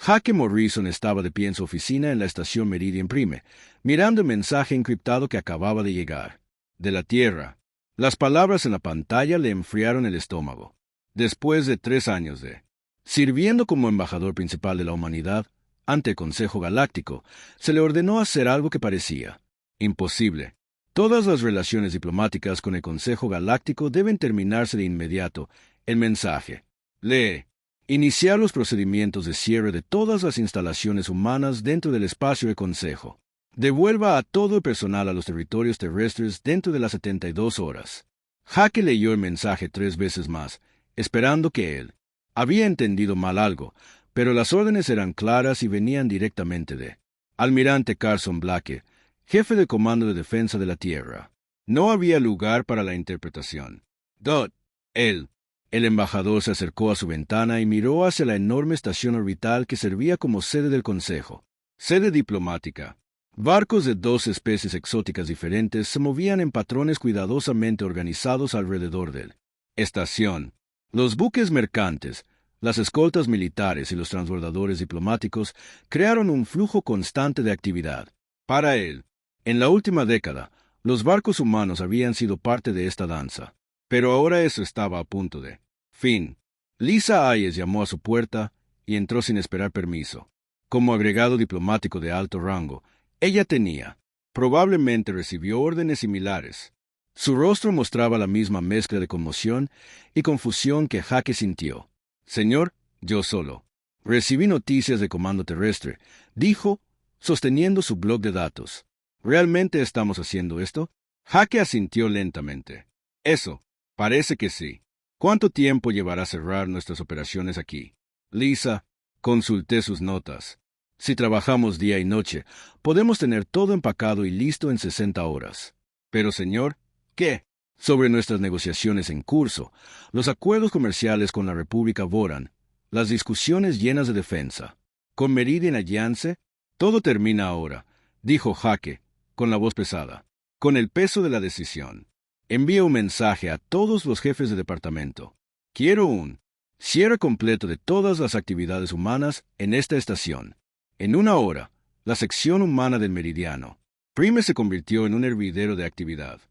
Jake Morrison estaba de pie en su oficina en la estación Meridian Prime, mirando el mensaje encriptado que acababa de llegar. De la Tierra. Las palabras en la pantalla le enfriaron el estómago. Después de 3 años sirviendo como embajador principal de la humanidad ante el Consejo Galáctico, se le ordenó hacer algo que parecía imposible. Todas las relaciones diplomáticas con el Consejo Galáctico deben terminarse de inmediato. El mensaje. Lee. Iniciar los procedimientos de cierre de todas las instalaciones humanas dentro del espacio del Consejo. Devuelva a todo el personal a los territorios terrestres dentro de las 72 horas. Jake leyó el mensaje 3 veces más, esperando que él había entendido mal algo, pero las órdenes eran claras y venían directamente de Almirante Carson Blake, jefe del Comando de Defensa de la Tierra. No había lugar para la interpretación. El embajador se acercó a su ventana y miró hacia la enorme estación orbital que servía como sede del Consejo. Sede diplomática. Barcos de 2 especies exóticas diferentes se movían en patrones cuidadosamente organizados alrededor de estación. Los buques mercantes, las escoltas militares y los transbordadores diplomáticos crearon un flujo constante de actividad. Para él, en la última década, los barcos humanos habían sido parte de esta danza. Pero ahora eso estaba a punto de fin. Lisa Hayes llamó a su puerta y entró sin esperar permiso. Como agregado diplomático de alto rango, ella probablemente recibió órdenes similares. Su rostro mostraba la misma mezcla de conmoción y confusión que Jake sintió. Señor, yo solo recibí noticias de Comando Terrestre, dijo, sosteniendo su bloc de datos. ¿Realmente estamos haciendo esto? Jake asintió lentamente. Eso, parece que sí. ¿Cuánto tiempo llevará cerrar nuestras operaciones aquí? Lisa, consulté sus notas. Si trabajamos día y noche, podemos tener todo empacado y listo en 60 horas. Pero, señor, ¿qué? Sobre nuestras negociaciones en curso, los acuerdos comerciales con la República Voran, las discusiones llenas de defensa. Con Meridian Alliance, todo termina ahora, dijo Jake, con la voz pesada. Con el peso de la decisión. Envía un mensaje a todos los jefes de departamento. Quiero un cierre completo de todas las actividades humanas en esta estación. En 1 hora, la sección humana del Meridiano Prime se convirtió en un hervidero de actividad.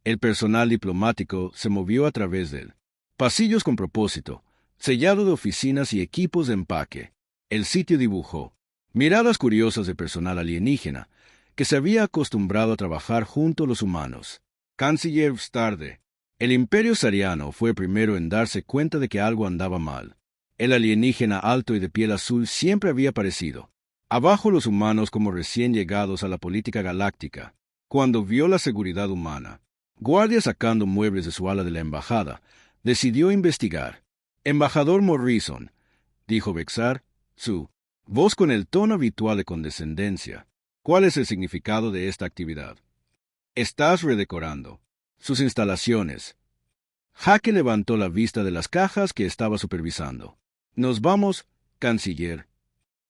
El personal diplomático se movió a través de pasillos con propósito, sellado de oficinas y equipos de empaque. El sitio dibujó miradas curiosas de personal alienígena que se había acostumbrado a trabajar junto a los humanos. Canciller Starde. El Imperio Sariano fue el primero en darse cuenta de que algo andaba mal. El alienígena alto y de piel azul siempre había aparecido. Abajo los humanos como recién llegados a la política galáctica. Cuando vio la seguridad humana, guardia sacando muebles de su ala de la embajada, decidió investigar. Embajador Morrison, dijo Vexar, su voz con el tono habitual de condescendencia. ¿Cuál es el significado de esta actividad? Estás redecorando sus instalaciones. Jake levantó la vista de las cajas que estaba supervisando. Nos vamos, canciller.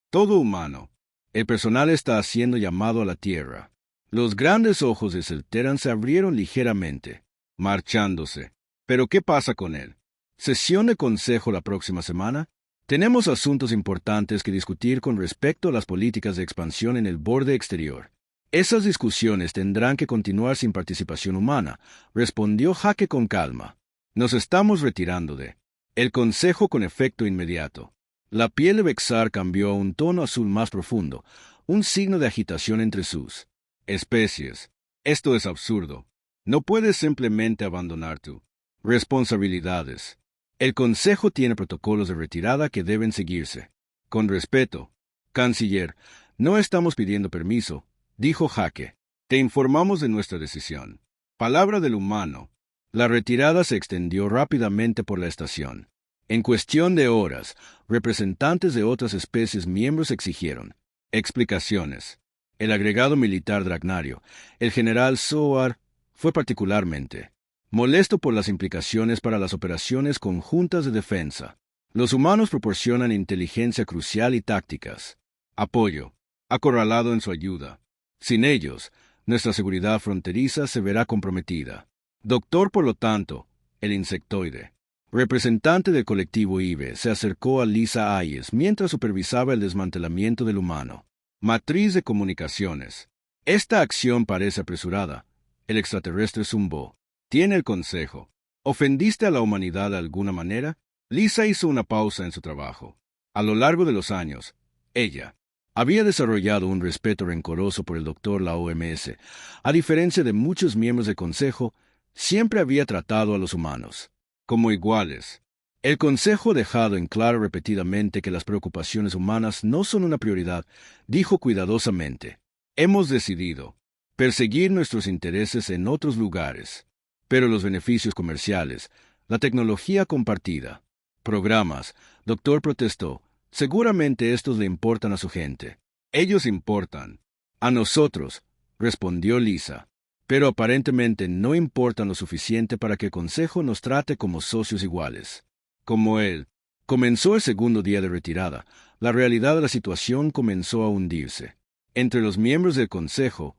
Todo humano. El personal está siendo llamado a la Tierra. Los grandes ojos de Selteran se abrieron ligeramente, marchándose. ¿Pero qué pasa con él? ¿Sesión de consejo la próxima semana? Tenemos asuntos importantes que discutir con respecto a las políticas de expansión en el borde exterior. Esas discusiones tendrán que continuar sin participación humana, respondió Jake con calma. Nos estamos retirando de el consejo con efecto inmediato. La piel de Vexar cambió a un tono azul más profundo, un signo de agitación entre sus especies. Esto es absurdo. No puedes simplemente abandonar tus responsabilidades. El Consejo tiene protocolos de retirada que deben seguirse. Con respeto, canciller, no estamos pidiendo permiso, dijo Jake. Te informamos de nuestra decisión. Palabra del humano. La retirada se extendió rápidamente por la estación. En cuestión de horas, representantes de otras especies miembros exigieron explicaciones. El agregado militar Dragnario, el general Soar, fue particularmente molesto por las implicaciones para las operaciones conjuntas de defensa. Los humanos proporcionan inteligencia crucial y tácticas. Apoyo, acorralado en su ayuda. Sin ellos, nuestra seguridad fronteriza se verá comprometida. Doctor, por lo tanto, el insectoide. representante del colectivo IBE, se acercó a Lisa Hayes mientras supervisaba el desmantelamiento del humano. Matriz de comunicaciones. Esta acción parece apresurada. El extraterrestre zumbó. Tiene el consejo. ¿Ofendiste a la humanidad de alguna manera? Lisa hizo una pausa en su trabajo. A lo largo de los años, ella había desarrollado un respeto rencoroso por el doctor la OMS. A diferencia de muchos miembros del Consejo, siempre había tratado a los humanos como iguales. El Consejo, dejado en claro repetidamente que las preocupaciones humanas no son una prioridad, dijo cuidadosamente: hemos decidido perseguir nuestros intereses en otros lugares, pero los beneficios comerciales, la tecnología compartida, programas, doctor protestó, seguramente estos le importan a su gente. Ellos importan a nosotros, respondió Lisa, pero aparentemente no importan lo suficiente para que el Consejo nos trate como socios iguales. Como él comenzó el segundo día de retirada, la realidad de la situación comenzó a hundirse. Entre los miembros del Consejo,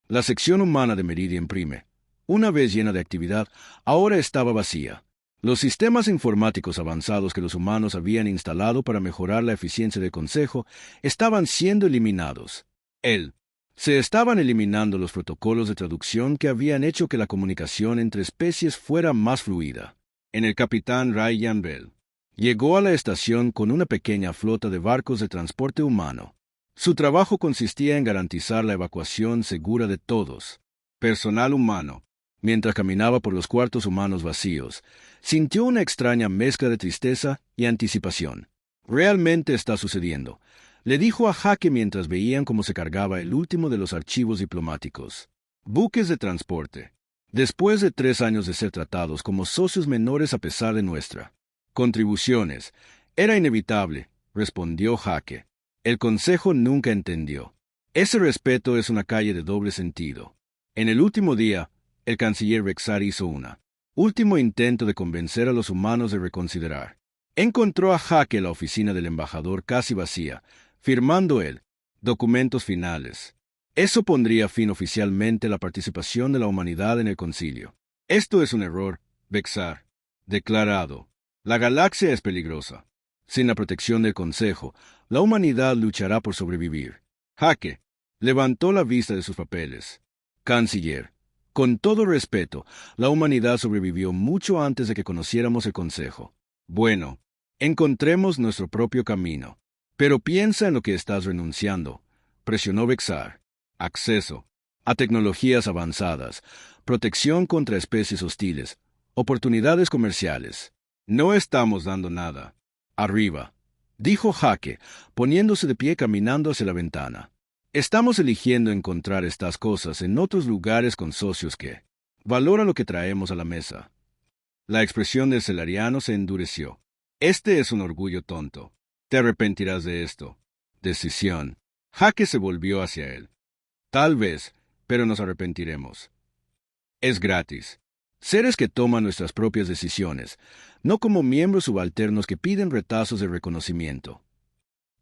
la sección humana de Meridian Prime, una vez llena de actividad, ahora estaba vacía. Los sistemas informáticos avanzados que los humanos habían instalado para mejorar la eficiencia del Consejo estaban siendo eliminados. Se estaban eliminando los protocolos de traducción que habían hecho que la comunicación entre especies fuera más fluida. El capitán Ryan Bell llegó a la estación con una pequeña flota de barcos de transporte humano. Su trabajo consistía en garantizar la evacuación segura de todos. Personal humano, mientras caminaba por los cuartos humanos vacíos, sintió una extraña mezcla de tristeza y anticipación. Realmente está sucediendo, le dijo a Jaque mientras veían cómo se cargaba el último de los archivos diplomáticos. Buques de transporte. Después de 3 años de ser tratados como socios menores a pesar de nuestra contribuciones, era inevitable, respondió Jaque. El Consejo nunca entendió. Ese respeto es una calle de doble sentido. En el último día, el canciller Vexar hizo último intento de convencer a los humanos de reconsiderar. Encontró a Jaque en la oficina del embajador casi vacía, firmando documentos finales. Eso pondría fin oficialmente a la participación de la humanidad en el concilio. Esto es un error, Vexar. Declarado. La galaxia es peligrosa. Sin la protección del Consejo, la humanidad luchará por sobrevivir. Jaque levantó la vista de sus papeles. Canciller, con todo respeto, la humanidad sobrevivió mucho antes de que conociéramos el Consejo. Bueno, encontremos nuestro propio camino. Pero piensa en lo que estás renunciando, presionó Vexar. Acceso a tecnologías avanzadas, protección contra especies hostiles, oportunidades comerciales. No estamos dando nada. Arriba, dijo Jaque, poniéndose de pie caminando hacia la ventana. Estamos eligiendo encontrar estas cosas en otros lugares con socios que valoran lo que traemos a la mesa. La expresión del celariano se endureció. Este es un orgullo tonto. Te arrepentirás de esto. Decisión. Jaque se volvió hacia él. Tal vez, pero nos arrepentiremos. Es gratis. Seres que toman nuestras propias decisiones, no como miembros subalternos que piden retazos de reconocimiento.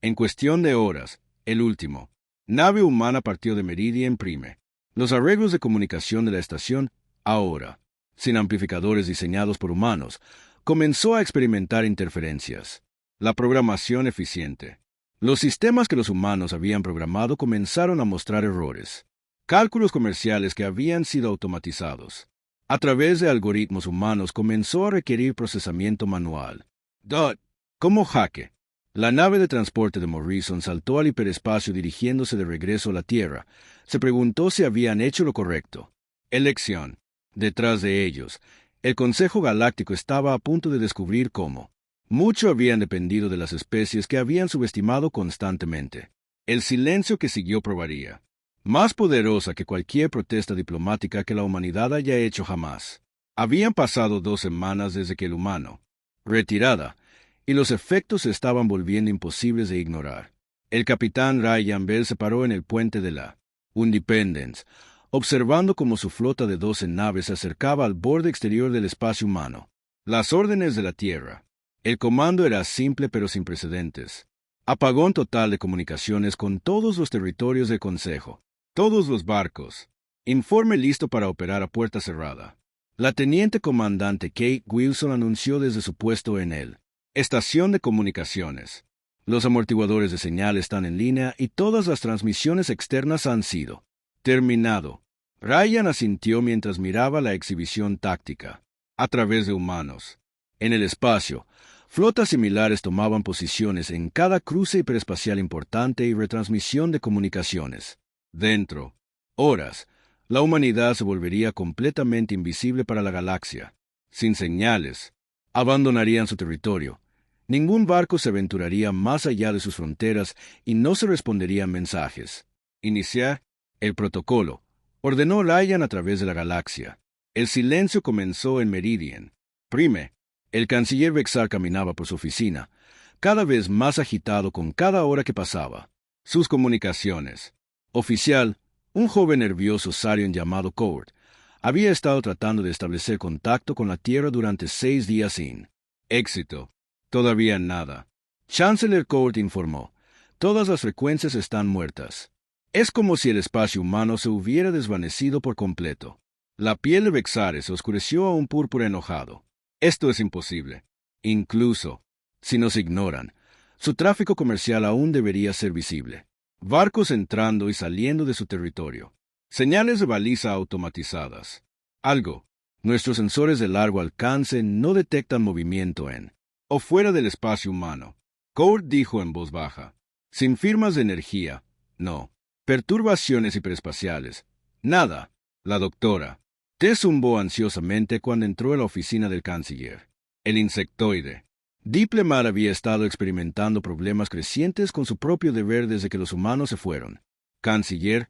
En cuestión de horas, el último nave humana partió de Meridian Prime. Los arreglos de comunicación de la estación, ahora, sin amplificadores diseñados por humanos, comenzó a experimentar interferencias. La programación eficiente. Los sistemas que los humanos habían programado comenzaron a mostrar errores. Cálculos comerciales que habían sido automatizados a través de algoritmos humanos comenzó a requerir procesamiento manual. Como Jaque, la nave de transporte de Morrison saltó al hiperespacio dirigiéndose de regreso a la Tierra. Se preguntó si habían hecho lo correcto. Elección. Detrás de ellos, el Consejo Galáctico estaba a punto de descubrir cómo mucho habían dependido de las especies que habían subestimado constantemente. El silencio que siguió probaría más poderosa que cualquier protesta diplomática que la humanidad haya hecho jamás. Habían pasado 2 semanas desde que el humano retirada, y los efectos se estaban volviendo imposibles de ignorar. El capitán Ryan Bell se paró en el puente de la Independence, observando cómo su flota de 12 naves se acercaba al borde exterior del espacio humano. Las órdenes de la Tierra. El comando era simple pero sin precedentes. Apagón total de comunicaciones con todos los territorios del Consejo. Todos los barcos. Informe listo para operar a puerta cerrada. La teniente comandante Kate Wilson anunció desde su puesto en el estación de comunicaciones. Los amortiguadores de señal están en línea y todas las transmisiones externas han sido terminado. Ryan asintió mientras miraba la exhibición táctica. A través de humanos. En el espacio, flotas similares tomaban posiciones en cada cruce hiperespacial importante y retransmisión de comunicaciones. Dentro, horas, la humanidad se volvería completamente invisible para la galaxia. Sin señales, abandonarían su territorio. Ningún barco se aventuraría más allá de sus fronteras y no se responderían mensajes. Iniciar el protocolo, ordenó Ryan a través de la galaxia. El silencio comenzó en Meridian Prime. El canciller Vexar caminaba por su oficina, cada vez más agitado con cada hora que pasaba. Sus comunicaciones. Oficial, un joven nervioso Sarion llamado Court, había estado tratando de establecer contacto con la Tierra durante 6 días sin éxito. Todavía nada. Chancellor Court informó. Todas las frecuencias están muertas. Es como si el espacio humano se hubiera desvanecido por completo. La piel de Vexar se oscureció a un púrpura enojado. Esto es imposible. Incluso, si nos ignoran, su tráfico comercial aún debería ser visible. Barcos entrando y saliendo de su territorio. Señales de baliza automatizadas. Algo. Nuestros sensores de largo alcance no detectan movimiento en o fuera del espacio humano. Court dijo en voz baja. Sin firmas de energía. No. Perturbaciones hiperespaciales. Nada. La doctora T zumbó ansiosamente cuando entró a la oficina del canciller. El insectoide. Diplemar había estado experimentando problemas crecientes con su propio deber desde que los humanos se fueron. Canciller,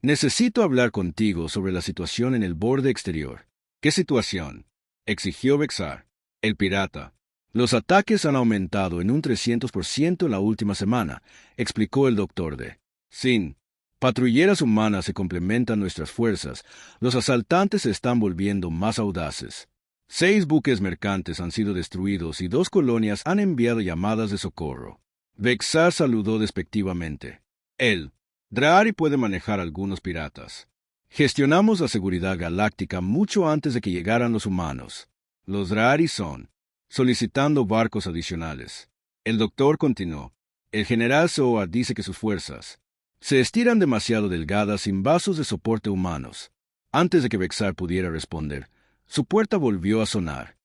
necesito hablar contigo sobre la situación en el borde exterior. ¿Qué situación? Exigió Vexar. El pirata. Los ataques han aumentado en un 300% en la última semana, explicó el doctor D. Sin patrulleras humanas se complementan nuestras fuerzas, los asaltantes se están volviendo más audaces. 6 buques mercantes han sido destruidos y 2 colonias han enviado llamadas de socorro. Vexar saludó despectivamente. Él, Drahari puede manejar algunos piratas. Gestionamos la seguridad galáctica mucho antes de que llegaran los humanos. Los Drahari son solicitando barcos adicionales. El doctor continuó. El general Soa dice que sus fuerzas se estiran demasiado delgadas sin vasos de soporte humanos. Antes de que Vexar pudiera responder, su puerta volvió a sonar.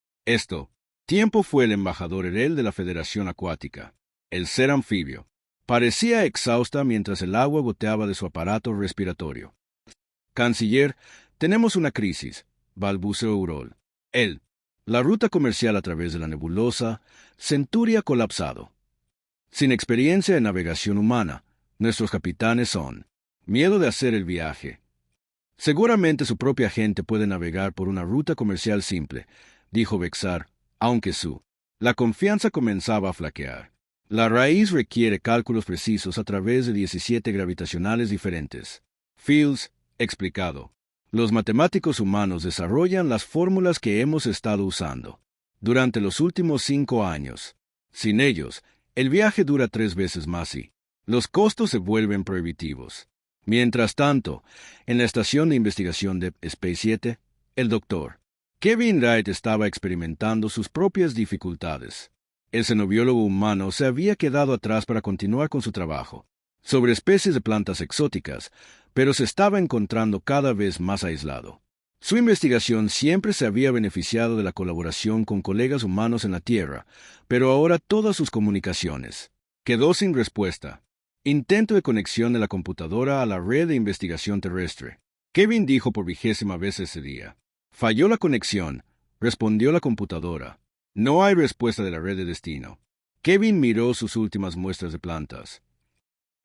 Tiempo fue el embajador Erel de la Federación Acuática. El ser anfibio. Parecía exhausta mientras el agua goteaba de su aparato respiratorio. Canciller, tenemos una crisis, balbuceó Eurol. La ruta comercial a través de la nebulosa Centuria ha colapsado. Sin experiencia en navegación humana, nuestros capitanes son miedo de hacer el viaje. Seguramente su propia gente puede navegar por una ruta comercial simple, dijo Vexar, aunque la confianza comenzaba a flaquear. La raíz requiere cálculos precisos a través de 17 gravitacionales diferentes. Fields, explicado. Los matemáticos humanos desarrollan las fórmulas que hemos estado usando durante los últimos 5 años. Sin ellos, el viaje dura 3 veces más y los costos se vuelven prohibitivos. Mientras tanto, en la estación de investigación de Space 7, el doctor Kevin Wright estaba experimentando sus propias dificultades. El xenobiólogo humano se había quedado atrás para continuar con su trabajo sobre especies de plantas exóticas, pero se estaba encontrando cada vez más aislado. Su investigación siempre se había beneficiado de la colaboración con colegas humanos en la Tierra, pero ahora todas sus comunicaciones quedó sin respuesta. Intento de conexión de la computadora a la red de investigación terrestre. Kevin dijo por 20ª vez ese día. Falló la conexión, respondió la computadora. No hay respuesta de la red de destino. Kevin miró sus últimas muestras de plantas,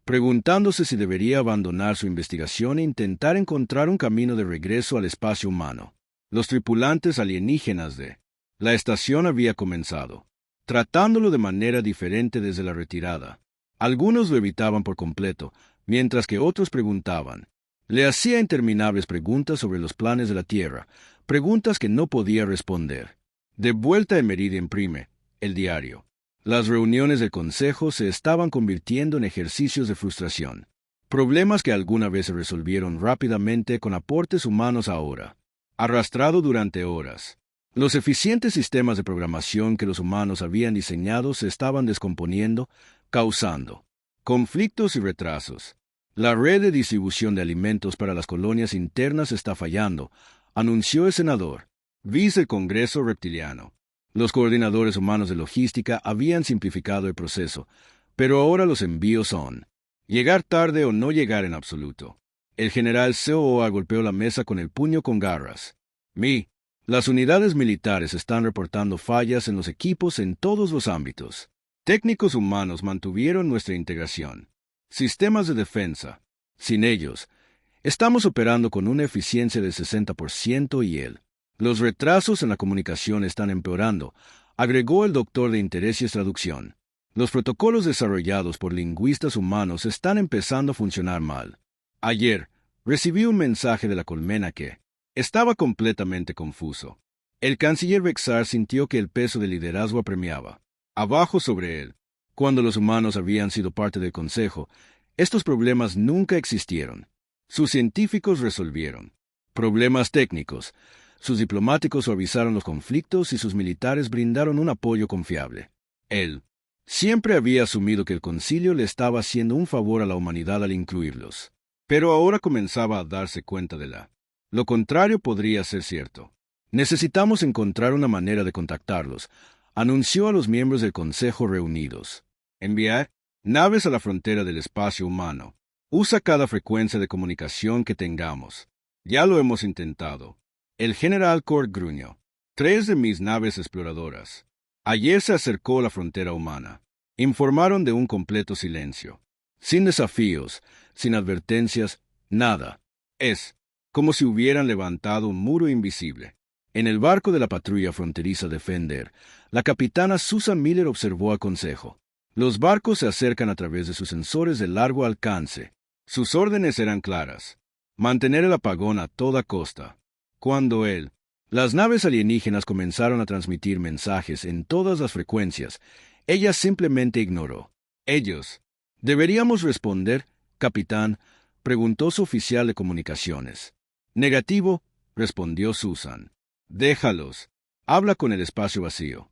preguntándose si debería abandonar su investigación e intentar encontrar un camino de regreso al espacio humano. Los tripulantes alienígenas de la estación había comenzado, tratándolo de manera diferente desde la retirada. Algunos lo evitaban por completo, mientras que otros preguntaban. Le hacía interminables preguntas sobre los planes de la Tierra, preguntas que no podía responder. De vuelta en Meridian Prime, el diario. Las reuniones del Consejo se estaban convirtiendo en ejercicios de frustración. Problemas que alguna vez se resolvieron rápidamente con aportes humanos ahora arrastrado durante horas. Los eficientes sistemas de programación que los humanos habían diseñado se estaban descomponiendo, causando conflictos y retrasos. La red de distribución de alimentos para las colonias internas está fallando, anunció el senador, vice del Congreso reptiliano. Los coordinadores humanos de logística habían simplificado el proceso, pero ahora los envíos son llegar tarde o no llegar en absoluto. El general COA golpeó la mesa con el puño con garras. Las unidades militares están reportando fallas en los equipos en todos los ámbitos. Técnicos humanos mantuvieron nuestra integración. Sistemas de defensa. Sin ellos, estamos operando con una eficiencia del 60% los retrasos en la comunicación están empeorando, agregó el doctor de Interés y Traducción. Los protocolos desarrollados por lingüistas humanos están empezando a funcionar mal. Ayer, recibí un mensaje de la colmena que estaba completamente confuso. El canciller Vexar sintió que el peso del liderazgo apremiaba abajo sobre él. Cuando los humanos habían sido parte del Consejo, estos problemas nunca existieron. Sus científicos resolvieron problemas técnicos, sus diplomáticos suavizaron los conflictos y sus militares brindaron un apoyo confiable. Él siempre había asumido que el concilio le estaba haciendo un favor a la humanidad al incluirlos. Pero ahora comenzaba a darse cuenta de lo contrario podría ser cierto. Necesitamos encontrar una manera de contactarlos, anunció a los miembros del Consejo reunidos. Enviar naves a la frontera del espacio humano. Usa cada frecuencia de comunicación que tengamos. Ya lo hemos intentado. El general Cort gruñó. 3 de mis naves exploradoras. Ayer se acercó a la frontera humana. Informaron de un completo silencio. Sin desafíos, sin advertencias, nada. Es como si hubieran levantado un muro invisible. En el barco de la patrulla fronteriza Defender, la capitana Susan Miller observó al Consejo. Los barcos se acercan a través de sus sensores de largo alcance. Sus órdenes eran claras. Mantener el apagón a toda costa. Cuando las naves alienígenas comenzaron a transmitir mensajes en todas las frecuencias, ella simplemente ignoró. Ellos. ¿Deberíamos responder, capitán?, preguntó su oficial de comunicaciones. Negativo, respondió Susan. Déjalos. Habla con el espacio vacío.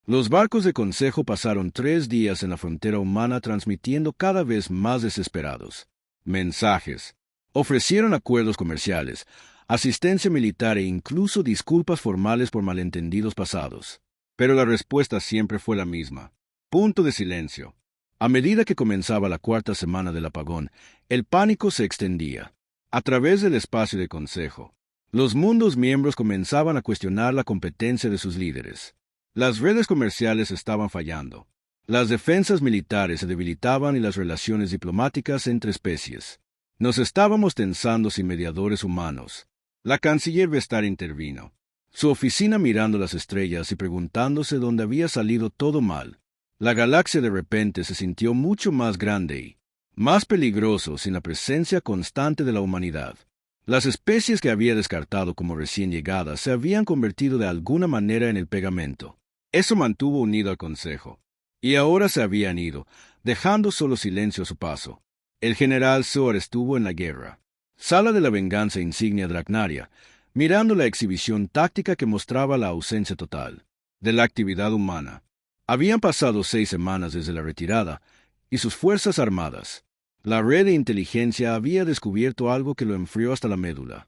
Los barcos de consejo pasaron 3 días en la frontera humana transmitiendo cada vez más desesperados mensajes. Ofrecieron acuerdos comerciales, asistencia militar e incluso disculpas formales por malentendidos pasados. Pero la respuesta siempre fue la misma. Punto de silencio. A medida que comenzaba la 4ª semana del apagón, el pánico se extendía. A través del espacio de consejo, los mundos miembros comenzaban a cuestionar la competencia de sus líderes. Las redes comerciales estaban fallando. Las defensas militares se debilitaban y las relaciones diplomáticas entre especies. Nos estábamos tensando sin mediadores humanos. La canciller Vestar intervino. Su oficina mirando las estrellas y preguntándose dónde había salido todo mal. La galaxia de repente se sintió mucho más grande y más peligroso sin la presencia constante de la humanidad. Las especies que había descartado como recién llegadas se habían convertido de alguna manera en el pegamento. Eso mantuvo unido al Consejo. Y ahora se habían ido, dejando solo silencio a su paso. El general Zoar estuvo en la guerra. Sala de la venganza insignia Dracnaria, mirando la exhibición táctica que mostraba la ausencia total de la actividad humana. Habían pasado 6 semanas desde la retirada, y sus fuerzas armadas. La red de inteligencia había descubierto algo que lo enfrió hasta la médula.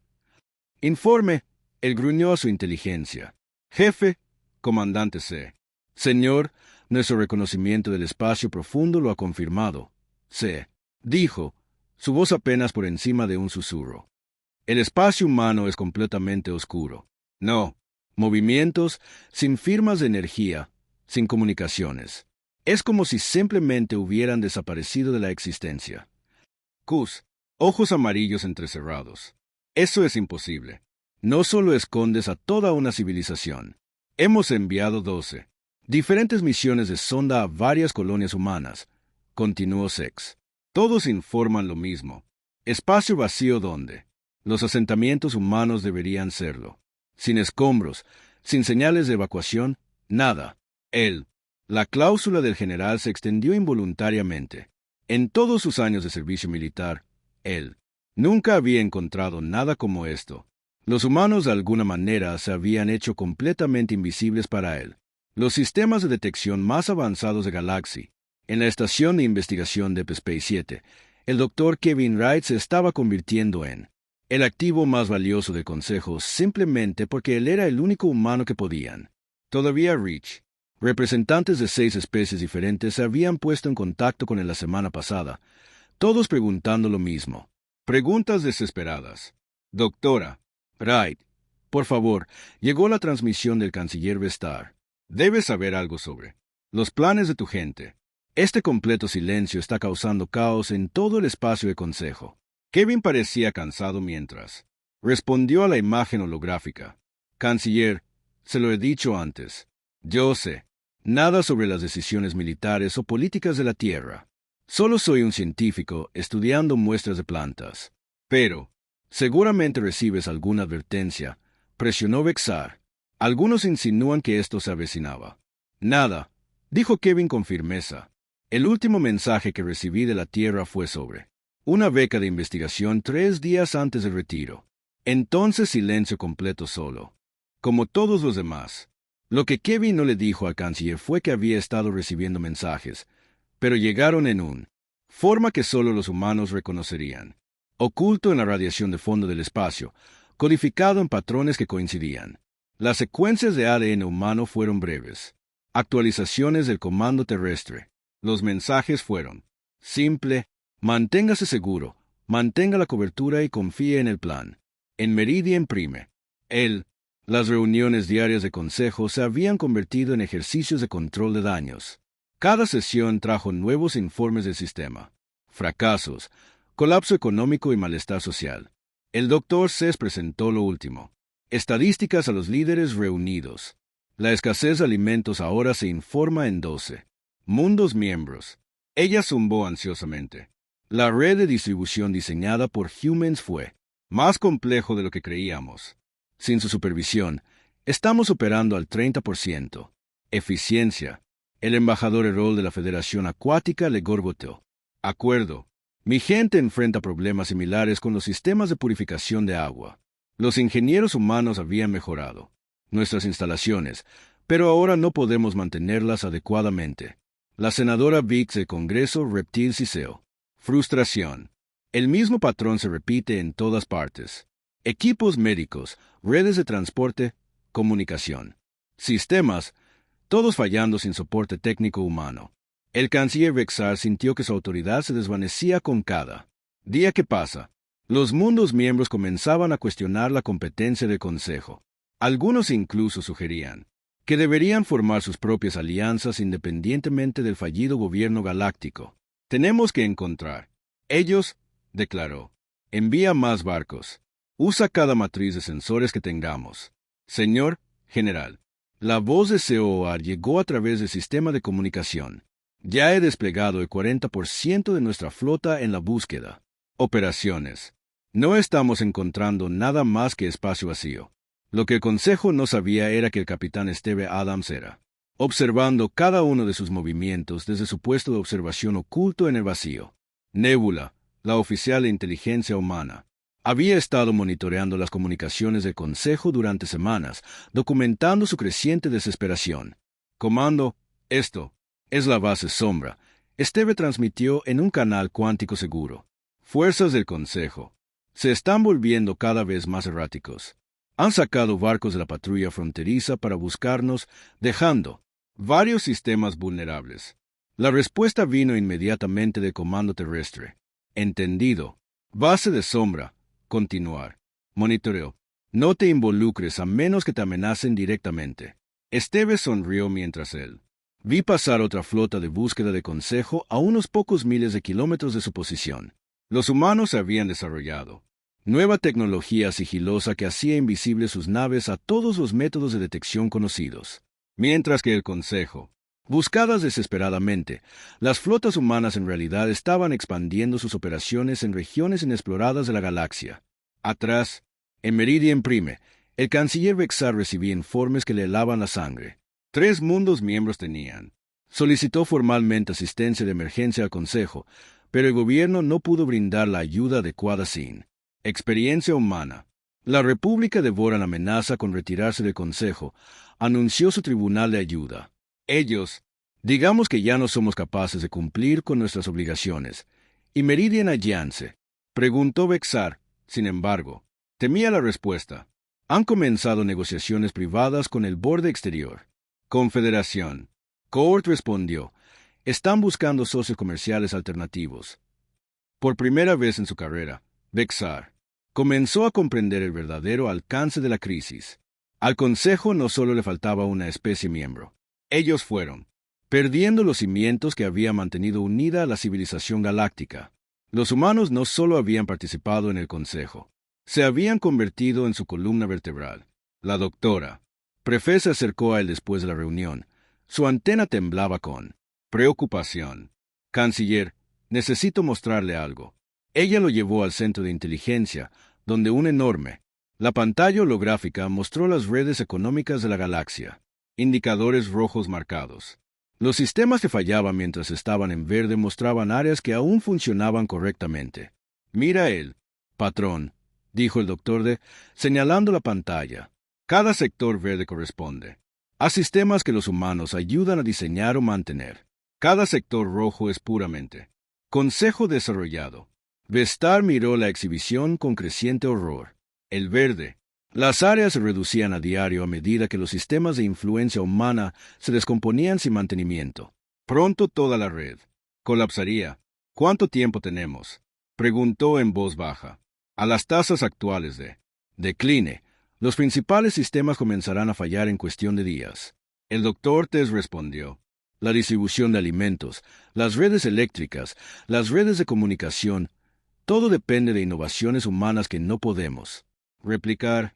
Informe, él gruñó a su inteligencia. Jefe, comandante C. Señor, nuestro reconocimiento del espacio profundo lo ha confirmado. C. Dijo, su voz apenas por encima de un susurro. El espacio humano es completamente oscuro. No, movimientos, sin firmas de energía, sin comunicaciones. Es como si simplemente hubieran desaparecido de la existencia. Cus, ojos amarillos entrecerrados. Eso es imposible. No solo escondes a toda una civilización. Hemos enviado 12 diferentes misiones de sonda a varias colonias humanas, continuó Sex. Todos informan lo mismo. Espacio vacío donde los asentamientos humanos deberían serlo. Sin escombros, sin señales de evacuación, nada. La cláusula del general se extendió involuntariamente. En todos sus años de servicio militar, él nunca había encontrado nada como esto. Los humanos de alguna manera se habían hecho completamente invisibles para él. Los sistemas de detección más avanzados de Galaxy, en la estación de investigación Deep Space 7, el Dr. Kevin Wright se estaba convirtiendo en el activo más valioso del Consejo simplemente porque él era el único humano que podían. Todavía Reach, representantes de 6 especies diferentes se habían puesto en contacto con él la semana pasada, todos preguntando lo mismo. Preguntas desesperadas. Doctora Wright, por favor, llegó la transmisión del canciller Vestar. Debes saber algo sobre los planes de tu gente. Este completo silencio está causando caos en todo el espacio de consejo. Kevin parecía cansado mientras respondió a la imagen holográfica. Canciller, se lo he dicho antes. Yo sé nada sobre las decisiones militares o políticas de la Tierra. Solo soy un científico estudiando muestras de plantas. Pero, seguramente recibes alguna advertencia, presionó Vexar. Algunos insinúan que esto se avecinaba. Nada, dijo Kevin con firmeza. El último mensaje que recibí de la Tierra fue sobre una beca de investigación 3 días antes del retiro. Entonces silencio completo solo. Como todos los demás. Lo que Kevin no le dijo al canciller fue que había estado recibiendo mensajes, pero llegaron en una forma que solo los humanos reconocerían. Oculto en la radiación de fondo del espacio, codificado en patrones que coincidían. Las secuencias de ADN humano fueron breves. Actualizaciones del comando terrestre. Los mensajes fueron: simple, manténgase seguro, mantenga la cobertura y confíe en el plan. En Meridian Prime. Las reuniones diarias de consejo se habían convertido en ejercicios de control de daños. Cada sesión trajo nuevos informes del sistema. Fracasos, colapso económico y malestar social. El Dr. Cés presentó lo último. Estadísticas a los líderes reunidos. La escasez de alimentos ahora se informa en 12 mundos miembros. Ella zumbó ansiosamente. La red de distribución diseñada por Humans fue más complejo de lo que creíamos. Sin su supervisión, estamos operando al 30%. Eficiencia. El embajador Errol de la Federación Acuática le gorgoteó. Acuerdo. Mi gente enfrenta problemas similares con los sistemas de purificación de agua. Los ingenieros humanos habían mejorado nuestras instalaciones, pero ahora no podemos mantenerlas adecuadamente. La senadora Vix del Congreso Reptil Ciceo. Frustración. El mismo patrón se repite en todas partes. Equipos médicos, redes de transporte, comunicación. Sistemas, todos fallando sin soporte técnico humano. El canciller Vexar sintió que su autoridad se desvanecía con cada día que pasa. Los mundos miembros comenzaban a cuestionar la competencia del Consejo. Algunos incluso sugerían que deberían formar sus propias alianzas independientemente del fallido gobierno galáctico. Tenemos que encontrar. Ellos, declaró. Envía más barcos. Usa cada matriz de sensores que tengamos. Señor general. La voz de COR llegó a través del sistema de comunicación. Ya he desplegado el 40% de nuestra flota en la búsqueda. Operaciones. No estamos encontrando nada más que espacio vacío. Lo que el Consejo no sabía era que el capitán Steve Adams era observando cada uno de sus movimientos desde su puesto de observación oculto en el vacío. Nebula, la oficial de inteligencia humana, había estado monitoreando las comunicaciones del Consejo durante semanas, documentando su creciente desesperación. Comando, esto es la base Sombra. Steve transmitió en un canal cuántico seguro. Fuerzas del Consejo se están volviendo cada vez más erráticos. Han sacado barcos de la patrulla fronteriza para buscarnos, dejando varios sistemas vulnerables. La respuesta vino inmediatamente del comando terrestre. Entendido. Base de Sombra. Continuar. Monitoreo. No te involucres a menos que te amenacen directamente. Steve sonrió mientras él vi pasar otra flota de búsqueda de Consejo a unos pocos miles de kilómetros de su posición. Los humanos habían desarrollado nueva tecnología sigilosa que hacía invisibles sus naves a todos los métodos de detección conocidos. Mientras que el Consejo, buscadas desesperadamente, las flotas humanas en realidad estaban expandiendo sus operaciones en regiones inexploradas de la galaxia. Atrás, en Meridian Prime, el canciller Vexar recibía informes que le helaban la sangre. 3 mundos miembros tenían. Solicitó formalmente asistencia de emergencia al Consejo, pero el gobierno no pudo brindar la ayuda adecuada sin experiencia humana. La República de Voran amenaza con retirarse del Consejo, anunció su tribunal de ayuda. Ellos, digamos que ya no somos capaces de cumplir con nuestras obligaciones. ¿Y Meridian Alliance? Preguntó Vexar. Sin embargo, temía la respuesta. Han comenzado negociaciones privadas con el borde exterior. Confederación. Court respondió. Están buscando socios comerciales alternativos. Por primera vez en su carrera, Vexar comenzó a comprender el verdadero alcance de la crisis. Al Consejo no solo le faltaba una especie miembro. Ellos fueron, perdiendo los cimientos que había mantenido unida a la civilización galáctica. Los humanos no solo habían participado en el Consejo, se habían convertido en su columna vertebral. La doctora Prefe se acercó a él después de la reunión. Su antena temblaba con preocupación. Canciller, necesito mostrarle algo. Ella lo llevó al centro de inteligencia, donde la pantalla holográfica mostró las redes económicas de la galaxia. Indicadores rojos marcados. Los sistemas que fallaban mientras estaban en verde mostraban áreas que aún funcionaban correctamente. Mira él, patrón, dijo el doctor D, señalando la pantalla. Cada sector verde corresponde a sistemas que los humanos ayudan a diseñar o mantener. Cada sector rojo es puramente Consejo desarrollado. Vestar miró la exhibición con creciente horror. El verde. Las áreas se reducían a diario a medida que los sistemas de influencia humana se descomponían sin mantenimiento. Pronto toda la red colapsaría. ¿Cuánto tiempo tenemos?, preguntó en voz baja. A las tasas actuales de decline, los principales sistemas comenzarán a fallar en cuestión de días. El doctor Tess respondió. La distribución de alimentos, las redes eléctricas, las redes de comunicación, todo depende de innovaciones humanas que no podemos replicar.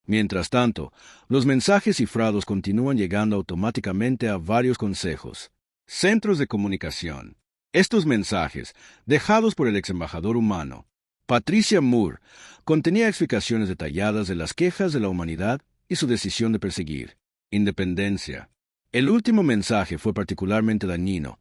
Mientras tanto, los mensajes cifrados continúan llegando automáticamente a varios consejos. Centros de comunicación. Estos mensajes, dejados por el exembajador humano, Patricia Moore, contenía explicaciones detalladas de las quejas de la humanidad y su decisión de perseguir independencia. El último mensaje fue particularmente dañino.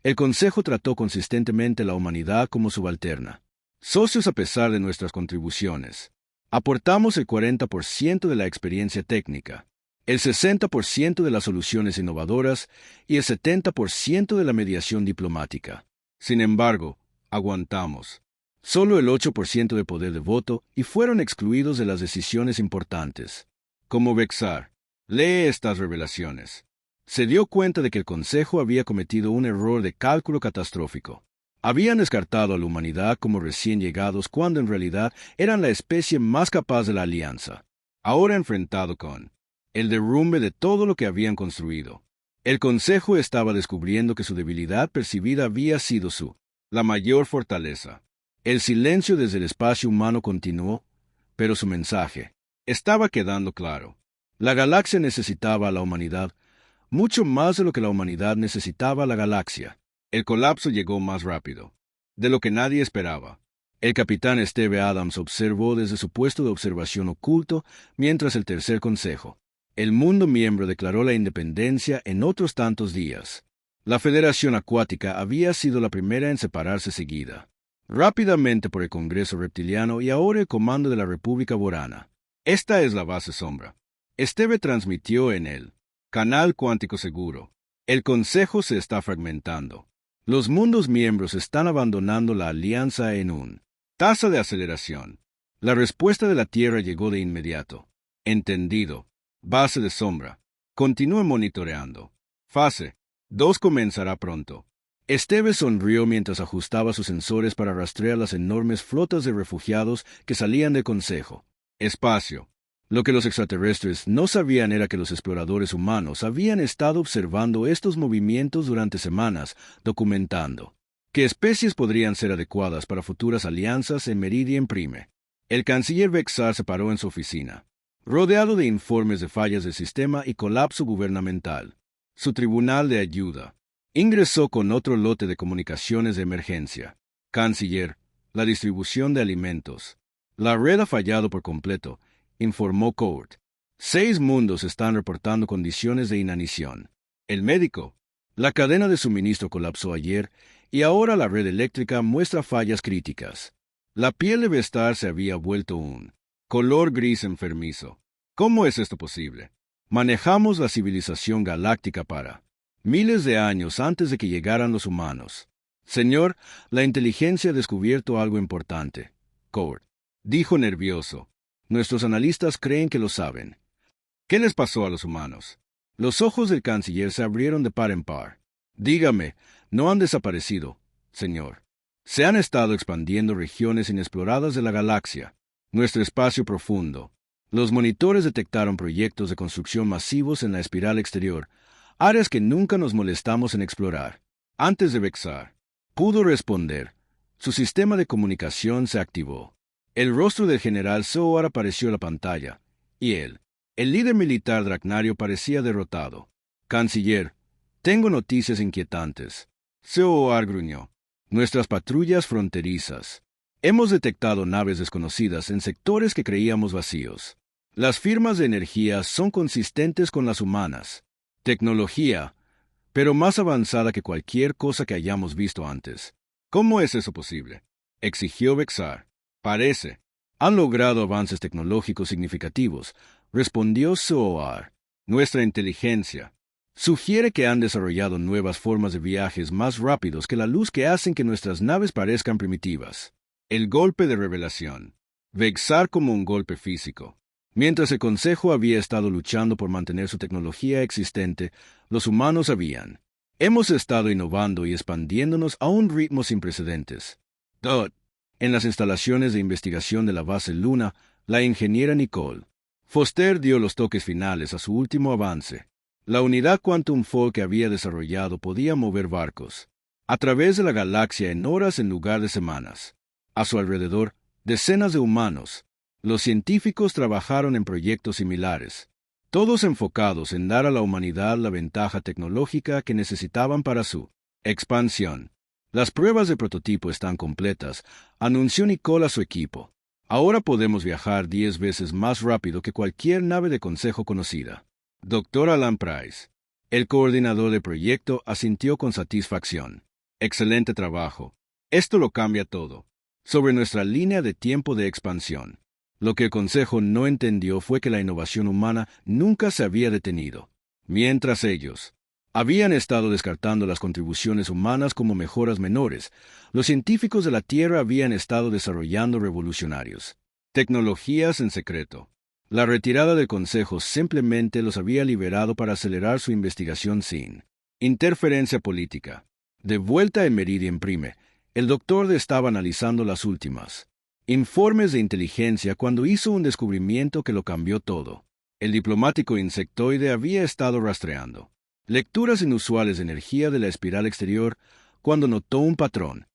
El Consejo trató consistentemente a la humanidad como subalterna. Socios a pesar de nuestras contribuciones. Aportamos el 40% de la experiencia técnica, el 60% de las soluciones innovadoras y el 70% de la mediación diplomática. Sin embargo, aguantamos solo el 8% de poder de voto y fueron excluidos de las decisiones importantes. Como Vexar lee estas revelaciones, se dio cuenta de que el Consejo había cometido un error de cálculo catastrófico. Habían descartado a la humanidad como recién llegados cuando en realidad eran la especie más capaz de la alianza. Ahora enfrentado con el derrumbe de todo lo que habían construido, el Consejo estaba descubriendo que su debilidad percibida había sido la mayor fortaleza. El silencio desde el espacio humano continuó, pero su mensaje estaba quedando claro. La galaxia necesitaba a la humanidad, mucho más de lo que la humanidad necesitaba a la galaxia. El colapso llegó más rápido de lo que nadie esperaba. El capitán Steve Adams observó desde su puesto de observación oculto mientras el tercer consejo, el mundo miembro, declaró la independencia en otros tantos días. La Federación Acuática había sido la primera en separarse seguida rápidamente por el Congreso Reptiliano y ahora el comando de la República Vorana. Esta es la base sombra. Steve transmitió en el canal cuántico seguro. El Consejo se está fragmentando. Los mundos miembros están abandonando la alianza en un tasa de aceleración. La respuesta de la Tierra llegó de inmediato. Entendido. Base de sombra. Continúe monitoreando. Fase 2 comenzará pronto. Steve sonrió mientras ajustaba sus sensores para rastrear las enormes flotas de refugiados que salían del Consejo. Espacio. Lo que los extraterrestres no sabían era que los exploradores humanos habían estado observando estos movimientos durante semanas, documentando qué especies podrían ser adecuadas para futuras alianzas en Meridian Prime. El canciller Vexar se paró en su oficina, rodeado de informes de fallas del sistema y colapso gubernamental. Su tribunal de ayuda ingresó con otro lote de comunicaciones de emergencia. Canciller, la distribución de alimentos. La red ha fallado por completo, informó Court. 6 mundos están reportando condiciones de inanición. El médico. La cadena de suministro colapsó ayer y ahora la red eléctrica muestra fallas críticas. La piel de Vestar se había vuelto un color gris enfermizo. ¿Cómo es esto posible? Manejamos la civilización galáctica para miles de años antes de que llegaran los humanos. Señor, la inteligencia ha descubierto algo importante. Cord dijo nervioso. Nuestros analistas creen que lo saben. ¿Qué les pasó a los humanos? Los ojos del canciller se abrieron de par en par. Dígame, no han desaparecido, señor. Se han estado expandiendo regiones inexploradas de la galaxia, nuestro espacio profundo. Los monitores detectaron proyectos de construcción masivos en la espiral exterior, áreas que nunca nos molestamos en explorar. Antes de Vexar pudo responder, su sistema de comunicación se activó. El rostro del general Zohar apareció en la pantalla, y él, el líder militar dracnario, parecía derrotado. Canciller, tengo noticias inquietantes. Zohar gruñó. Nuestras patrullas fronterizas. Hemos detectado naves desconocidas en sectores que creíamos vacíos. Las firmas de energía son consistentes con las humanas. Tecnología, pero más avanzada que cualquier cosa que hayamos visto antes. ¿Cómo es eso posible?, exigió Vexar. Parece. Han logrado avances tecnológicos significativos, respondió Zohar. Nuestra inteligencia sugiere que han desarrollado nuevas formas de viajes más rápidos que la luz que hacen que nuestras naves parezcan primitivas. El golpe de revelación. Vexar como un golpe físico. Mientras el Consejo había estado luchando por mantener su tecnología existente, los humanos habían. Hemos estado innovando y expandiéndonos a un ritmo sin precedentes. Dot. En las instalaciones de investigación de la base Luna, la ingeniera Nicole Foster dio los toques finales a su último avance. La unidad Quantum Fold que había desarrollado podía mover barcos a través de la galaxia en horas en lugar de semanas. A su alrededor, decenas de humanos. Los científicos trabajaron en proyectos similares, todos enfocados en dar a la humanidad la ventaja tecnológica que necesitaban para su expansión. Las pruebas de prototipo están completas, anunció Nicole a su equipo. Ahora podemos viajar 10 veces más rápido que cualquier nave de consejo conocida. Dr. Alan Price, el coordinador del proyecto, asintió con satisfacción. Excelente trabajo. Esto lo cambia todo. Sobre nuestra línea de tiempo de expansión. Lo que el Consejo no entendió fue que la innovación humana nunca se había detenido. Mientras ellos habían estado descartando las contribuciones humanas como mejoras menores, los científicos de la Tierra habían estado desarrollando revolucionarios tecnologías en secreto. La retirada del Consejo simplemente los había liberado para acelerar su investigación sin interferencia política. De vuelta en Meridian Prime, el doctor estaba analizando las últimas informes de inteligencia cuando hizo un descubrimiento que lo cambió todo. El diplomático insectoide había estado rastreando lecturas inusuales de energía de la espiral exterior cuando notó un patrón.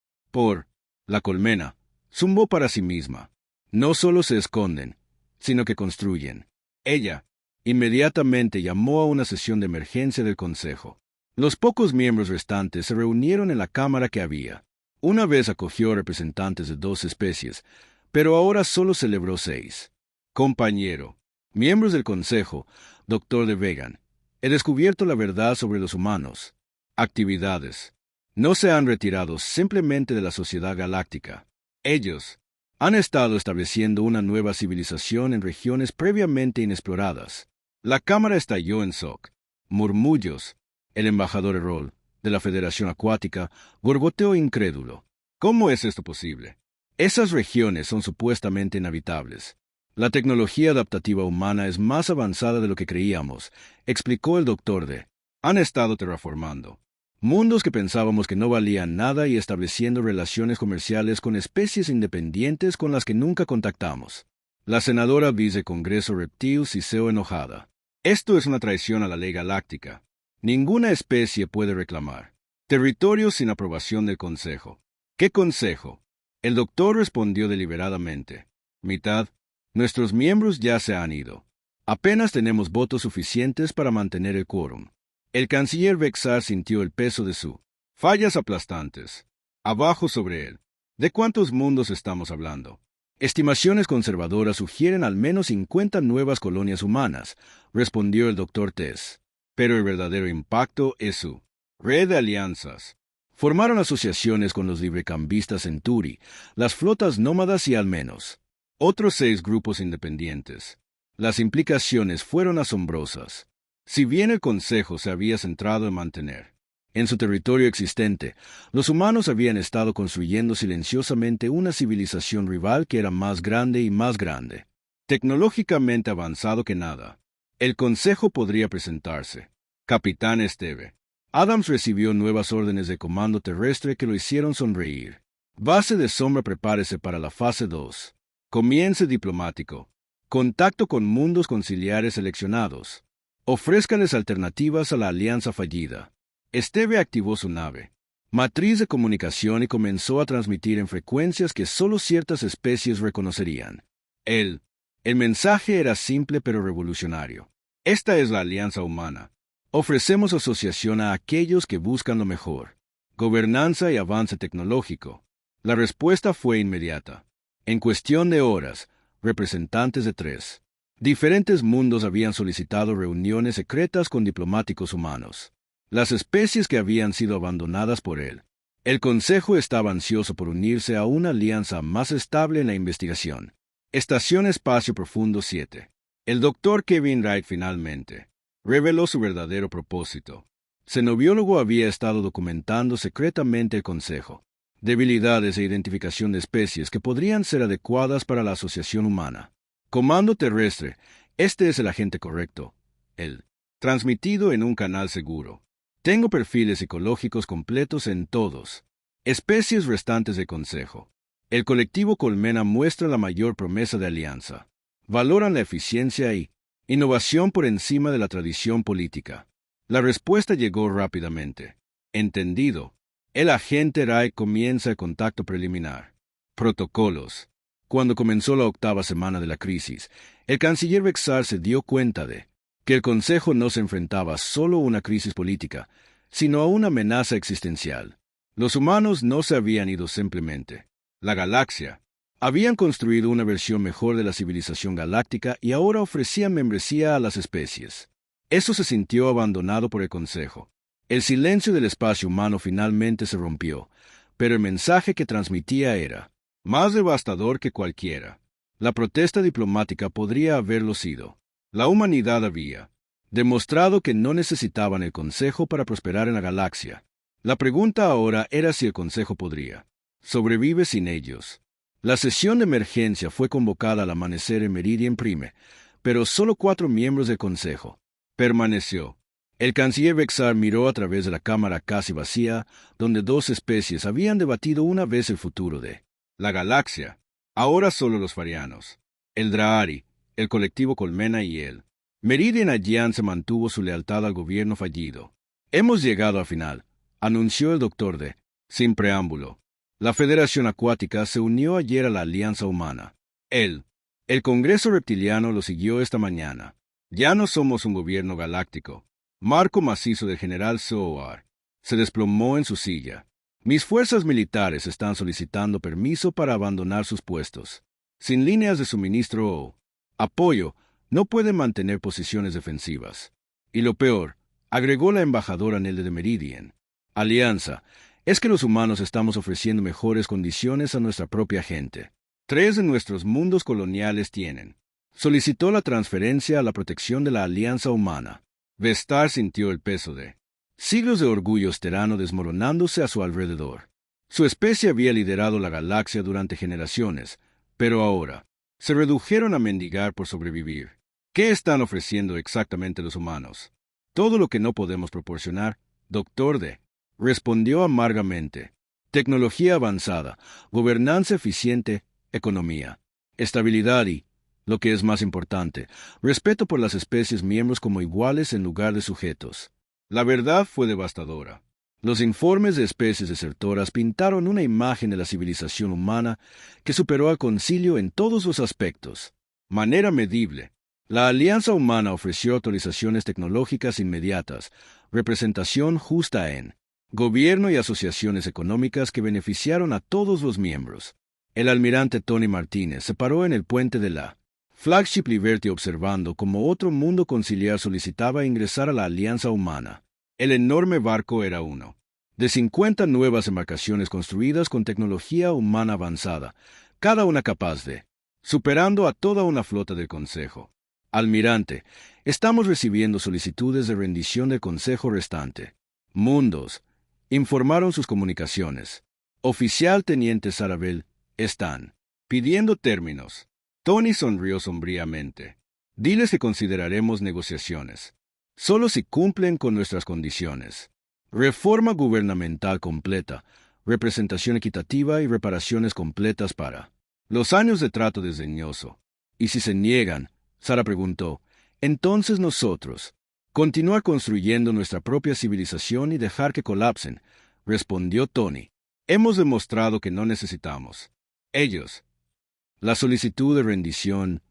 La colmena zumbó para sí misma. No solo se esconden, sino que construyen. Ella inmediatamente llamó a una sesión de emergencia del Consejo. Los pocos miembros restantes se reunieron en la cámara que había. Una vez acogió representantes de 2 especies, pero ahora solo celebró 6. Compañero, miembros del Consejo, Dr. de Vegan, he descubierto la verdad sobre los humanos. Actividades. No se han retirado simplemente de la sociedad galáctica. Ellos han estado estableciendo una nueva civilización en regiones previamente inexploradas. La cámara estalló en shock. Murmullos. El embajador Errol, de la Federación Acuática, gorgoteó incrédulo. ¿Cómo es esto posible? Esas regiones son supuestamente inhabitables. La tecnología adaptativa humana es más avanzada de lo que creíamos, explicó el doctor D. Han estado terraformando mundos que pensábamos que no valían nada y estableciendo relaciones comerciales con especies independientes con las que nunca contactamos. La senadora vice-congreso Reptil siseó enojada. Esto es una traición a la ley galáctica. Ninguna especie puede reclamar territorios sin aprobación del Consejo. ¿Qué Consejo? El doctor respondió deliberadamente. Mitad. Nuestros miembros ya se han ido. Apenas tenemos votos suficientes para mantener el quórum. El canciller Vexar sintió el peso de su fallas aplastantes. Abajo sobre él. ¿De cuántos mundos estamos hablando? Estimaciones conservadoras sugieren al menos 50 nuevas colonias humanas, respondió el doctor Tess. Pero el verdadero impacto es su red de alianzas. Formaron asociaciones con los librecambistas Centauri, las flotas nómadas y al menos Otros 6 grupos independientes. Las implicaciones fueron asombrosas. Si bien el Consejo se había centrado en mantener en su territorio existente, los humanos habían estado construyendo silenciosamente una civilización rival que era más grande y más grande, tecnológicamente avanzado que nada. El Consejo podría presentarse. Capitán Esteve. Adams recibió nuevas órdenes de comando terrestre que lo hicieron sonreír. Base de sombra, prepárese para la fase 2. Comience diplomático. Contacto con mundos conciliares seleccionados. Ofrézcales alternativas a la alianza fallida. Esteve activó su nave matriz de comunicación y comenzó a transmitir en frecuencias que solo ciertas especies reconocerían. El mensaje era simple pero revolucionario. Esta es la alianza humana. Ofrecemos asociación a aquellos que buscan lo mejor. Gobernanza y avance tecnológico. La respuesta fue inmediata. En cuestión de horas, representantes de 3 diferentes mundos habían solicitado reuniones secretas con diplomáticos humanos. Las especies que habían sido abandonadas por él. El Consejo estaba ansioso por unirse a una alianza más estable en la investigación. Estación Espacio Profundo 7. El Dr. Kevin Wright finalmente reveló su verdadero propósito. Xenobiólogo había estado documentando secretamente el Consejo. Debilidades e identificación de especies que podrían ser adecuadas para la asociación humana. Comando terrestre, este es el agente correcto. El transmitido en un canal seguro. Tengo perfiles psicológicos completos en todos. Especies restantes de Consejo. El colectivo Colmena muestra la mayor promesa de alianza. Valoran la eficiencia y innovación por encima de la tradición política. La respuesta llegó rápidamente. Entendido. El agente Wright comienza el contacto preliminar. Protocolos. Cuando comenzó la 8ª semana de la crisis, el canciller Bexar se dio cuenta de que el Consejo no se enfrentaba solo a una crisis política, sino a una amenaza existencial. Los humanos no se habían ido simplemente. La galaxia. Habían construido una versión mejor de la civilización galáctica y ahora ofrecían membresía a las especies. Eso se sintió abandonado por el Consejo. El silencio del espacio humano finalmente se rompió, pero el mensaje que transmitía era más devastador que cualquiera. La protesta diplomática podría haberlo sido. La humanidad había demostrado que no necesitaban el Consejo para prosperar en la galaxia. La pregunta ahora era si el Consejo podría sobrevivir sin ellos. La sesión de emergencia fue convocada al amanecer en Meridian Prime, pero solo 4 miembros del Consejo permaneció. El canciller Bexar miró a través de la cámara casi vacía, donde 2 especies habían debatido una vez el futuro de la galaxia. Ahora solo los farianos, el Drahari, el colectivo Colmena y él. Meridian Alliance se mantuvo su lealtad al gobierno fallido. Hemos llegado al final, anunció el Dr. D. Sin preámbulo. La Federación Acuática se unió ayer a la Alianza Humana. El Congreso Reptiliano lo siguió esta mañana. Ya no somos un gobierno galáctico. Marco macizo del general Soar se desplomó en su silla. Mis fuerzas militares están solicitando permiso para abandonar sus puestos. Sin líneas de suministro o apoyo, no pueden mantener posiciones defensivas. Y lo peor, agregó la embajadora Nelde de Meridian, Alianza, es que los humanos estamos ofreciendo mejores condiciones a nuestra propia gente. 3 de nuestros mundos coloniales tienen. Solicitó la transferencia a la protección de la Alianza Humana. Vestar sintió el peso de siglos de orgullo esterano desmoronándose a su alrededor. Su especie había liderado la galaxia durante generaciones, pero ahora se redujeron a mendigar por sobrevivir. ¿Qué están ofreciendo exactamente los humanos? Todo lo que no podemos proporcionar, Dr. D. respondió amargamente. Tecnología avanzada, gobernanza eficiente, economía, estabilidad y, lo que es más importante, respeto por las especies miembros como iguales en lugar de sujetos. La verdad fue devastadora. Los informes de especies desertoras pintaron una imagen de la civilización humana que superó al concilio en todos los aspectos. Manera medible. La Alianza Humana ofreció autorizaciones tecnológicas inmediatas, representación justa en gobierno y asociaciones económicas que beneficiaron a todos los miembros. El almirante Tony Martínez se paró en el puente de la Flagship Liberty observando cómo otro mundo conciliar solicitaba ingresar a la Alianza Humana. El enorme barco era uno de 50 nuevas embarcaciones construidas con tecnología humana avanzada, cada una capaz de superando a toda una flota del Consejo. Almirante, estamos recibiendo solicitudes de rendición del Consejo restante. Mundos, informaron sus comunicaciones. Oficial Teniente Sarabel, están pidiendo términos. Tony sonrió sombríamente. Diles que consideraremos negociaciones. Solo si cumplen con nuestras condiciones. Reforma gubernamental completa, representación equitativa y reparaciones completas para los años de trato desdeñoso. Y si se niegan, Sara preguntó, entonces nosotros, continuar construyendo nuestra propia civilización y dejar que colapsen, respondió Tony. Hemos demostrado que no necesitamos. Ellos. La solicitud de rendición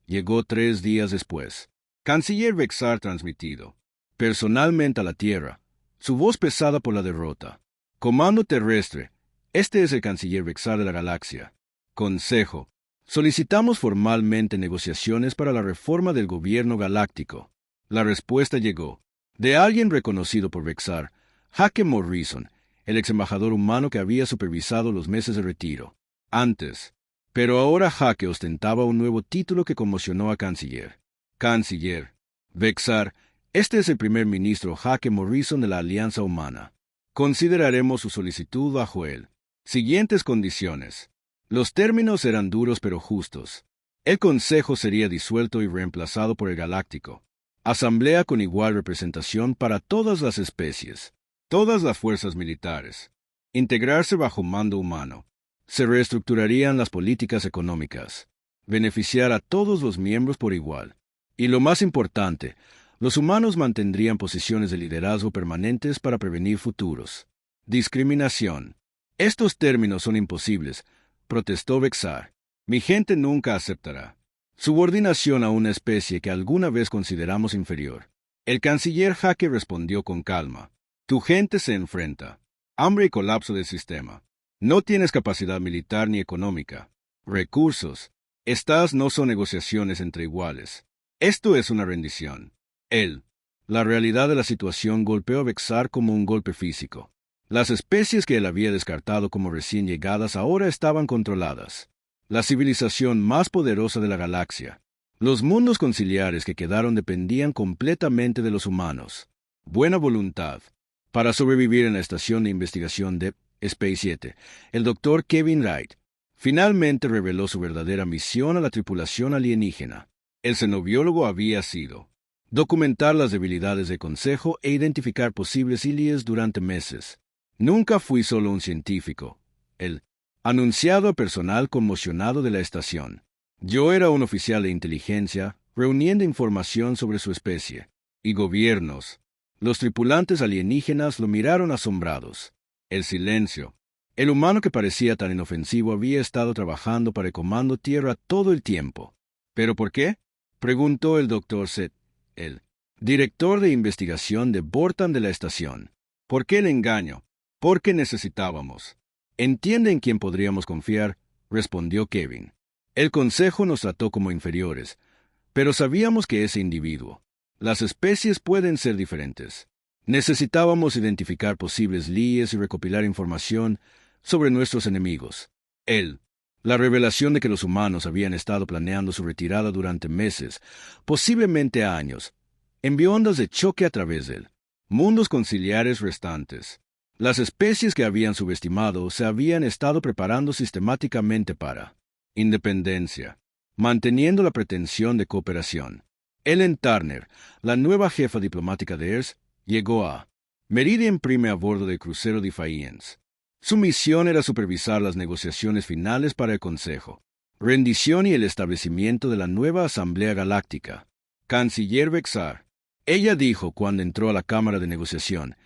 llegó 3 días después. Canciller Vexar transmitido, personalmente a la Tierra, su voz pesada por la derrota. Comando terrestre, este es el Canciller Vexar de la Galaxia. Consejo, solicitamos formalmente negociaciones para la reforma del gobierno galáctico. La respuesta llegó, de alguien reconocido por Vexar, Hake Morrison, el ex embajador humano que había supervisado los meses de retiro. Antes. Pero ahora Hake ostentaba un nuevo título que conmocionó a Canciller. Canciller. Vexar, este es el primer ministro Hake Morrison de la Alianza Humana. Consideraremos su solicitud bajo él. Siguientes condiciones. Los términos eran duros pero justos. El Consejo sería disuelto y reemplazado por el Galáctico. Asamblea con igual representación para todas las especies. Todas las fuerzas militares. Integrarse bajo mando humano. Se reestructurarían las políticas económicas. Beneficiar a todos los miembros por igual. Y lo más importante, los humanos mantendrían posiciones de liderazgo permanentes para prevenir futuros. Discriminación. Estos términos son imposibles, protestó Vexar. Mi gente nunca aceptará. Subordinación a una especie que alguna vez consideramos inferior. El canciller Hake respondió con calma. Tu gente se enfrenta. Hambre y colapso del sistema. No tienes capacidad militar ni económica. Recursos. Estas no son negociaciones entre iguales. Esto es una rendición. La realidad de la situación golpeó a Vexar como un golpe físico. Las especies que él había descartado como recién llegadas ahora estaban controladas. La civilización más poderosa de la galaxia. Los mundos conciliares que quedaron dependían completamente de los humanos. Buena voluntad. Para sobrevivir en la estación de investigación de Space 7, el Dr. Kevin Wright finalmente reveló su verdadera misión a la tripulación alienígena. El xenobiólogo había sido documentar las debilidades del Consejo e identificar posibles ILIES durante meses. Nunca fui solo un científico. El anunciado a personal conmocionado de la estación. Yo era un oficial de inteligencia, reuniendo información sobre su especie. Y gobiernos. Los tripulantes alienígenas lo miraron asombrados. El silencio. El humano que parecía tan inofensivo había estado trabajando para el Comando Tierra todo el tiempo. ¿Pero por qué? Preguntó el Dr. Set, el director de investigación de Bortan de la estación. ¿Por qué el engaño? Porque necesitábamos. Entiende en quién podríamos confiar, respondió Kevin. El Consejo nos trató como inferiores, pero sabíamos que ese individuo. Las especies pueden ser diferentes. Necesitábamos identificar posibles líes y recopilar información sobre nuestros enemigos. La revelación de que los humanos habían estado planeando su retirada durante meses, posiblemente años, envió ondas de choque a través de él. Mundos conciliares restantes. Las especies que habían subestimado se habían estado preparando sistemáticamente para independencia, manteniendo la pretensión de cooperación. Ellen Turner, la nueva jefa diplomática de ERS, llegó a Meridian Prime a bordo del crucero Defiance. Su misión era supervisar las negociaciones finales para el Consejo, rendición y el establecimiento de la nueva Asamblea Galáctica. Canciller Vexar. Ella dijo cuando entró a la Cámara de Negociación,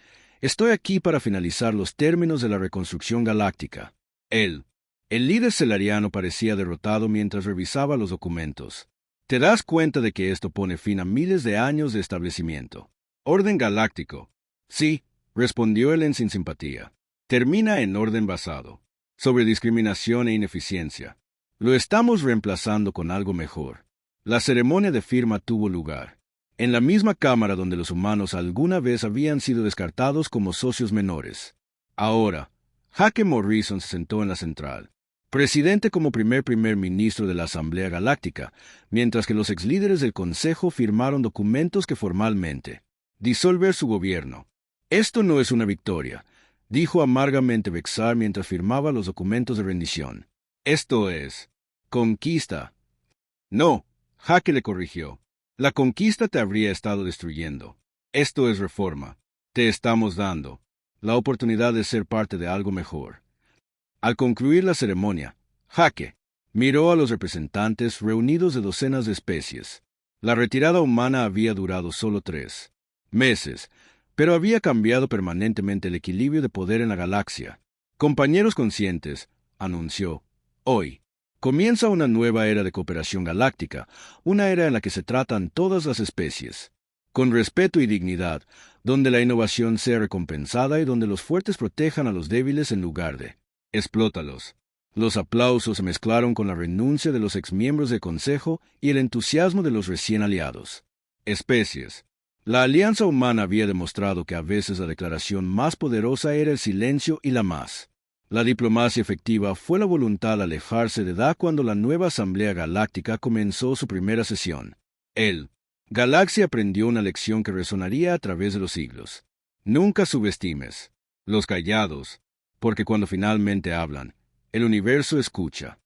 estoy aquí para finalizar los términos de la reconstrucción galáctica. El líder celariano parecía derrotado mientras revisaba los documentos. ¿Te das cuenta de que esto pone fin a miles de años de establecimiento? Orden galáctico. Sí, respondió Ellen sin simpatía. Termina en orden basado sobre discriminación e ineficiencia. Lo estamos reemplazando con algo mejor. La ceremonia de firma tuvo lugar en la misma cámara donde los humanos alguna vez habían sido descartados como socios menores. Ahora, Hake Morrison se sentó en la central. presidente como primer ministro de la Asamblea Galáctica, mientras que los exlíderes del Consejo firmaron documentos que formalmente disolver su gobierno. Esto no es una victoria, dijo amargamente Vexar mientras firmaba los documentos de rendición. Esto es conquista. No, Jaque le corrigió. La conquista te habría estado destruyendo. Esto es reforma. Te estamos dando la oportunidad de ser parte de algo mejor. Al concluir la ceremonia, Jaque miró a los representantes reunidos de docenas de especies. La retirada humana había durado solo 3 meses, pero había cambiado permanentemente el equilibrio de poder en la galaxia. Compañeros conscientes, anunció, hoy comienza una nueva era de cooperación galáctica, una era en la que se tratan todas las especies, con respeto y dignidad, donde la innovación sea recompensada y donde los fuertes protejan a los débiles en lugar de explótalos. Los aplausos se mezclaron con la renuncia de los exmiembros del Consejo y el entusiasmo de los recién aliados. Especies. La alianza humana había demostrado que a veces la declaración más poderosa era el silencio y la más. La diplomacia efectiva fue la voluntad al alejarse de Da cuando la nueva Asamblea Galáctica comenzó su primera sesión. Galaxia aprendió una lección que resonaría a través de los siglos. Nunca subestimes los callados, porque cuando finalmente hablan, el universo escucha.